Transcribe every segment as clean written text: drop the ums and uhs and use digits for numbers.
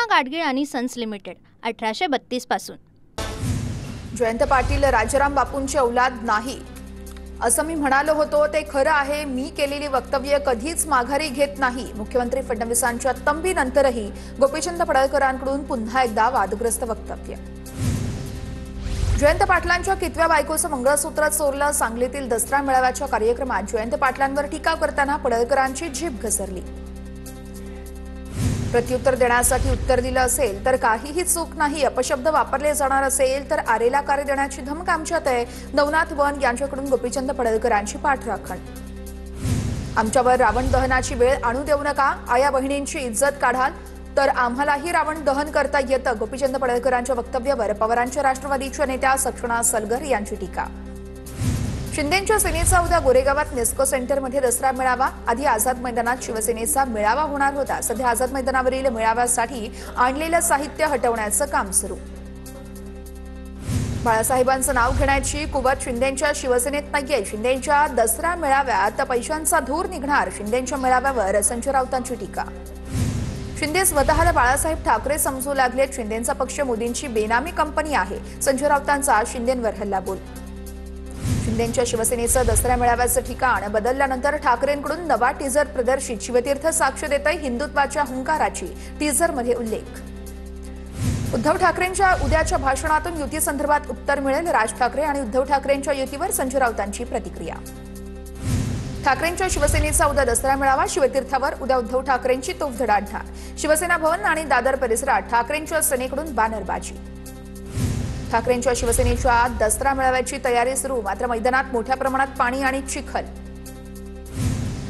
गाडगीळ आणि sons limited 1832 पासून। जयंत पाटील राजाराम बापूंचे औलाद नाही असं मी म्हणालो होतो ते खरं आहे। मी केलेली वक्तव्य कधीच माघारी घेत नाही। मुख्यमंत्री फडणवीसांच्या तंबीनंतरही गोपीचंद पडळकरांकडून पुन्हा एकदा वादग्रस्त वक्तव्य। जयंत पाटलांच्या कितव्या बायकोचं मंगळसूत्र चोरलं? सांगलीतील दसरा मेळाव्याच्या कार्यक्रमात जयंत पाटलांवर टीका करताना पडळकरांची जीभ घसरली। प्रत्युत्तर देण्यासाठी उत्तर दिलं असेल तर काहीही चूक नाही, अपशब्द वापरले जाणार असेल तर आरेला कार्य देण्याची धमक आमच्यात आहे। नवनाथ वन यांच्याकडून गोपीचंद पडळकरांची पाठराखण। आमच्यावर रावण दहनाची वेळ आणू देऊ नका, आया बहिणींची इज्जत काढाल तर आम्हालाही रावण दहन करता येतं। गोपीचंद पडळकरांच्या वक्तव्यावर पवारांच्या राष्ट्रवादीच्या नेत्या सक्षणा सलगर यांची टीका। शिंदेंच्या सेनेचा उद्या गोरेगावात नेस्को सेंटरमध्ये दसरा मेळावा। आधी आझाद मैदानात शिवसेनेचा मेळावा होणार होता। सध्या आझाद मैदानावरील मेळाव्यासाठी आणलेलं साहित्य हटवण्याचं काम सुरू। बाळासाहेबांचं नाव घेण्याची कुवत शिंदेंच्या शिवसेनेत नाहीये। शिंदेंच्या दसरा मेळाव्यात पैशांचा धूर निघणार। शिंदेंच्या मेळाव्यावर संजय राऊतांची टीका। शिंदे स्वतःला बाळासाहेब ठाकरे समजू लागलेत। शिंदेंचा पक्ष मोदींची बेनामी कंपनी आहे। संजय राऊतांचा शिंदेंवर हल्लाबोल। शिंदेंच्या शिवसेनेचं दसरा मेळाव्याचं ठिकाण बदलल्यानंतर ठाकरेंकडून नवा टीझर प्रदर्शित। शिवतीर्थ साक्ष देतंय हिंदुत्वाच्या हुंकाराची, टीझरमध्ये उल्लेख। उद्धव ठाकरेंच्या उद्याच्या भाषणातून युती संदर्भात उत्तर मिळेल। राज ठाकरे आणि उद्धव ठाकरेंच्या युतीवर संजय राऊतांची प्रतिक्रिया। ठाकरेंच्या शिवसेनेचा उद्या दसरा मेळावा। शिवतीर्थावर उद्या उद्धव ठाकरेंची तोफ धडाडणार। शिवसेना भवन आणि दादर परिसरात ठाकरेंच्या सेनेकडून बॅनरबाजी। ठाकरेंच्या शिवसेनेच्या दसरा मेळाव्याची तयारी सुरू, मात्र मैदानात मोठ्या प्रमाणात पाणी आणि चिखल।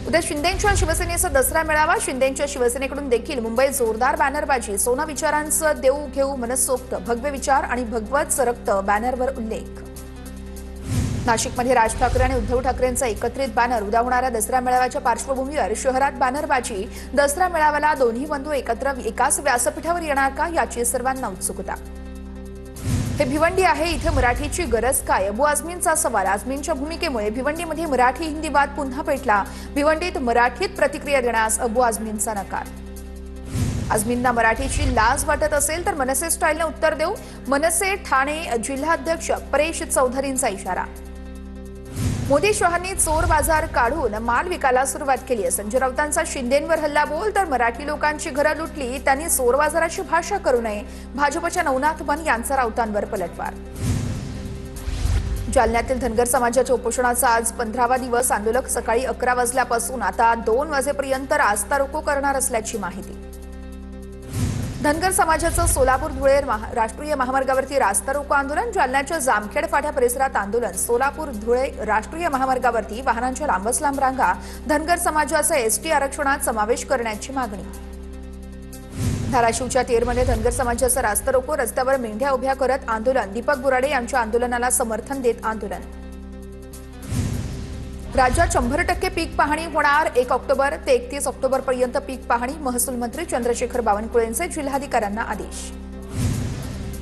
उद्या शिंदेंच्या शिवसेनेचा दसरा मेळावा। शिंदेंच्या शिवसेनेकडून देखील मुंबईत जोरदार बॅनरबाजी। सोना विचारांचं देऊ घेऊ मनसोक्त, भगवे विचार आणि भगवत सरकतं बॅनरवर उल्लेख। नाशिकमध्ये राज ठाकरे आणि उद्धव ठाकरेंचा एकत्रित बॅनर। उद्या होणाऱ्या दसरा मेळाव्याच्या पार्श्वभूमीवर शहरात बॅनरबाजी। दसरा मेळाव्याला दोन्ही बंधू एकत्र एकाच व्यासपीठावर येणार का, याची सर्वांना उत्सुकता। हे भिवंडी आहे, इथे मराठीची गरज काय? अबू आझमींचा सवाल। आझमींच्या भूमिकेमुळे भिवंडीमध्ये मराठी हिंदी वाद पुन्हा पेटला। भिवंडीत मराठीत प्रतिक्रिया देण्यास अबू आझमींचा नकार। आझमींना मराठीची लाज वाटत असेल तर मनसे स्टाईलने उत्तर देऊ। मनसे ठाणे जिल्हाध्यक्ष परेश चौधरींचा इशारा। मोदी शहांनी चोर बाजार काढून माल विकायला सुरुवात केली आहे। संजय राऊतांचा शिंदेंवर हल्लाबोल। तर मराठी लोकांची घरं लुटली, त्यांनी चोर बाजाराची भाषा करू नये। भाजपच्या नवनाथ वन यांचा राऊतांवर पलटवार। जालन्यातील धनगर समाजाच्या उपोषणाचा आज 15वा दिवस। आंदोलक सकाळी 11 वाजल्यापासून आता 2 वाजेपर्यंत रास्ता रोको करणार असल्याची माहिती। धनगर समाजाचं सोलापूर धुळे राष्ट्रीय महामार्गावरती रास्ता रोको आंदोलन। जालन्याच्या जामखेड फाटा परिसरात आंदोलन। सोलापूर धुळे राष्ट्रीय महामार्गावरती वाहनांच्या लांबच लांब रांगा। धनगर समाजाचा एसटी आरक्षणात समावेश करण्याची मागणी। धाराशिवच्या तेरमध्ये धनगर समाजाचा रास्ता रोको। रस्त्यावर मेंढ्या उभ्या करत आंदोलन। दीपक बुराडे यांच्या आंदोलनाला समर्थन देत आंदोलन। राज्यात 100% पीक पाहणी होणार। 1 ऑक्टोबर ते 31 ऑक्टोबर पर्यंत पीक पाहणी। महसूल मंत्री चंद्रशेखर बावनकुळेंचे जिल्हाधिकाऱ्यांना आदेश।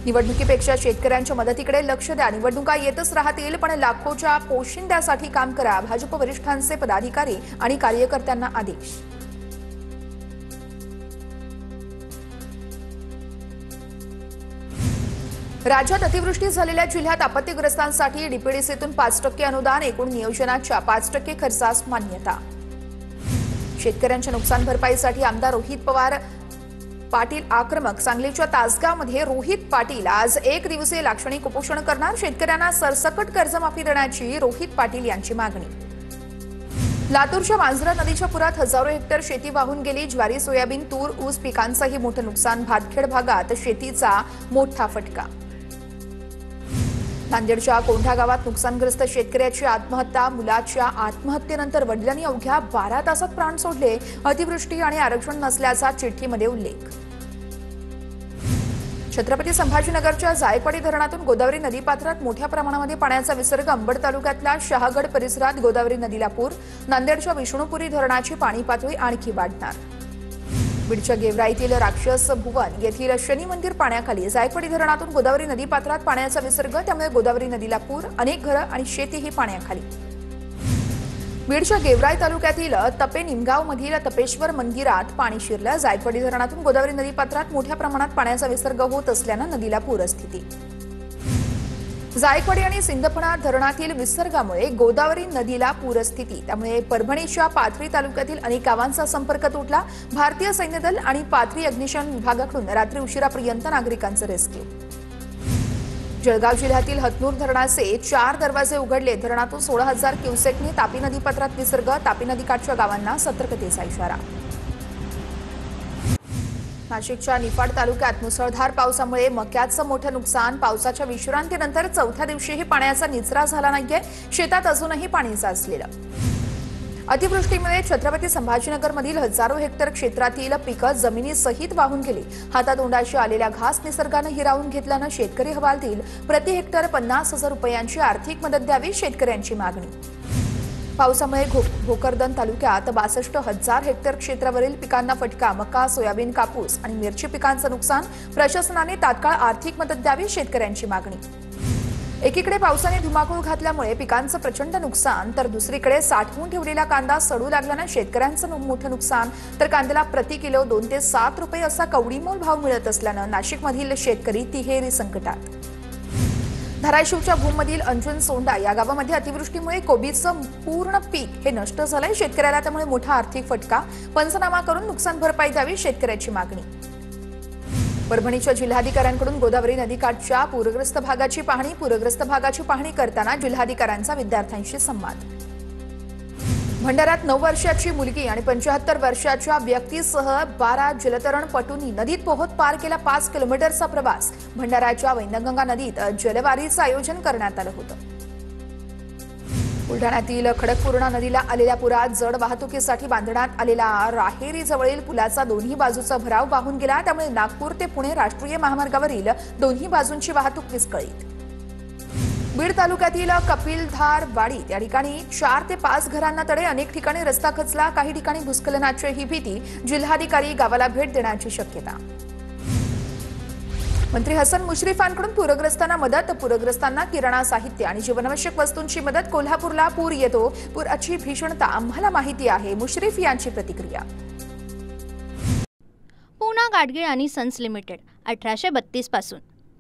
निवडणुकीपेक्षा शेतकऱ्यांच्या मदतीकडे लक्ष द्या। निवडणुका येतच राहतील, पण लाखोच्या पोशिंद्यासाठी काम करा। भाजप वरिष्ठांचे पदाधिकारी आणि कार्यकर्त्यांना आदेश। राज्यात अतिवृष्टी झालेल्या जिल्ह्यात आपत्तीग्रस्तांसाठी डीपीडीसीतून 5% अनुदान। एकूण नियोजनाच्या 5% खर्चास मान्यता। शेतकऱ्यांच्या नुकसान भरपाईसाठी आमदार रोहित पवार पाटील आक्रमक। सांगलीच्या तासगावमध्ये रोहित पाटील आज 1 दिवसीय लाक्षणिक उपोषण करणार। शेतकऱ्यांना सरसकट कर्जमाफी देण्याची रोहित पाटील यांची मागणी। लातूरच्या मांजरा नदीच्या पुरात हजारो हेक्टर शेती वाहून गेली। ज्वारी, सोयाबीन, तूर, ऊस पिकांचंही मोठं नुकसान। भातखेड भागात शेतीचा मोठा फटका। नांदेडच्या कोंढा गावात नुकसानग्रस्त शेतकऱ्याची आत्महत्या। मुलाच्या आत्महत्येनंतर वडिलांनी अवघ्या 12 तासात प्राण सोडले। अतिवृष्टी आणि आरक्षण नसल्याचा चिठ्ठीमध्ये उल्लेख। छत्रपती संभाजीनगरच्या जायकवाडी धरणातून गोदावरी नदीपात्रात मोठ्या प्रमाणामध्ये पाण्याचा विसर्ग। अंबड तालुक्यातल्या शहागड परिसरात गोदावरी नदीला पूर। नांदेडच्या विष्णुपुरी धरणाची पाणी पातळी आणखी वाढणार। बीडच्या गेवराईतील राक्षस भुवन येथील शनी मंदिर पाण्याखाली। जायकवाडी धरणातून गोदावरी नदीपात्रात पाण्याचा विसर्ग, त्यामुळे गोदावरी नदीला पूर। अनेक घरं आणि शेतीही पाण्याखाली। बीडच्या गेवराई तालुक्यातील तपे निमगाव मधील तपेश्वर मंदिरात पाणी शिरलं। जायकवाडी धरणातून गोदावरी नदीपात्रात मोठ्या प्रमाणात पाण्याचा विसर्ग होत असल्यानं नदीला पूरस्थिती। जायकवाडी आणि सिंदफणा धरणातील विसर्गामुळे गोदावरी नदीला पूरस्थिती। त्यामुळे परभणीच्या पाथरी तालुक्यातील अनेक गावांचा संपर्क तुटला। भारतीय सैन्य दल आणि पाथरी अग्निशमन विभागाकडून रात्री उशिरापर्यंत नागरिकांचं रेस्क्यू। जळगाव जिल्ह्यातील हतनूर धरणाचे 4 दरवाजे उघडले। धरणातून 16,000 क्युसेकने तापी नदीपात्रात विसर्ग। तापी नदीकाठच्या गावांना सतर्कतेचा इशारा। नाशिकच्या निफाड तालुक्यात मुसळधार पावसामुळे मक्याचं मोठं नुकसान। पावसाच्या विश्रांतीनंतर चौथ्या दिवशीही पाण्याचा निचरा झाला नाहीये। शेतात अजूनही पाणी साचलेलं। अतिवृष्टीमुळे छत्रपती संभाजीनगरमधील हजारो हेक्टर क्षेत्रातील पिकं जमिनीसहित वाहून गेली। हातातोंडाशी आलेला घास निसर्गानं हिरावून घेतल्यानं शेतकरी हवालदिल। प्रति हेक्टर 50,000 रुपयांची आर्थिक मदत द्यावी, शेतकऱ्यांची मागणी। पावसामुळे भोकरदन तालुक्यात 62,000 हेक्टर क्षेत्रावरील पिकांना फटका। मका, सोयाबीन, कापूस आणि मिरची पिकांचं नुकसान। प्रशासनाने तात्काळ आर्थिक मदत द्यावी, शेतकऱ्यांची मागणी। एकीकडे पावसाने धुमाकूळ घातल्यामुळे पिकांचं प्रचंड नुकसान, तर दुसरीकडे साठवून ठेवलेला कांदा सडू लागल्यानं शेतकऱ्यांचं मोठं नुकसान। तर कांद्याला प्रति किलो 2 ते 7 रुपये असा कवडीमोल भाव मिळत असल्यानं नाशिकमधील शेतकरी तिहेरी संकटात। धाराशिवच्या भूममधील अंजुन सोंडा या गावामध्ये अतिवृष्टीमुळे कोबीचं पूर्ण पीक हे नष्ट झालंय। शेतकऱ्याला त्यामुळे मोठा आर्थिक फटका। पंचनामा करून नुकसान भरपाई द्यावी, शेतकऱ्याची मागणी। परभणीच्या जिल्हाधिकाऱ्यांकडून गोदावरी नदीकाठच्या पूरग्रस्त भागाची पाहणी। पूरग्रस्त भागाची पाहणी करताना जिल्हाधिकाऱ्यांचा विद्यार्थ्यांशी संवाद। भंडाऱ्यात 9 वर्षाची मुलगी आणि 75 वर्षाच्या व्यक्तीसह 12 जलतरणपटूंनी नदीत पोहत पार केला 5 किलोमीटरचा प्रवास। भंडाऱ्याच्या वैनगंगा नदीत जलवारीचं आयोजन करण्यात आलं होतं। बुलढाण्यातील खडकपूर्णा नदीला आलेल्या पुरात जड वाहतुकीसाठी बांधण्यात आलेला राहेरी जवळील पुलाचा दोन्ही बाजूचा भराव वाहून गेला। त्यामुळे नागपूर ते पुणे राष्ट्रीय महामार्गावरील दोन्ही बाजूंची वाहतूक विस्कळीत। बीड तालुक्यातील कपिलधार वाडी या ठिकाणी 4 ते 5 घरांना तडे। अनेक ठिकाणी रस्ता खचला। काही ठिकाणी भूस्खलनाची ही भीती। जिल्हाधिकारी गावाला भेट देण्याची शक्यता। मंत्री हसन मुश्रीफांकडून पूरग्रस्तांना मदत। पूरग्रस्तांना किराणा साहित्य आणि जीवनावश्यक वस्तूंची मदत। कोल्हापूरला पूर येतो, पुराची भीषणता आम्हाला माहिती आहे, मुश्रीफ यांची प्रतिक्रिया। पूना गाडगीळ आणि सन्स लिमिटेड 1832 पासून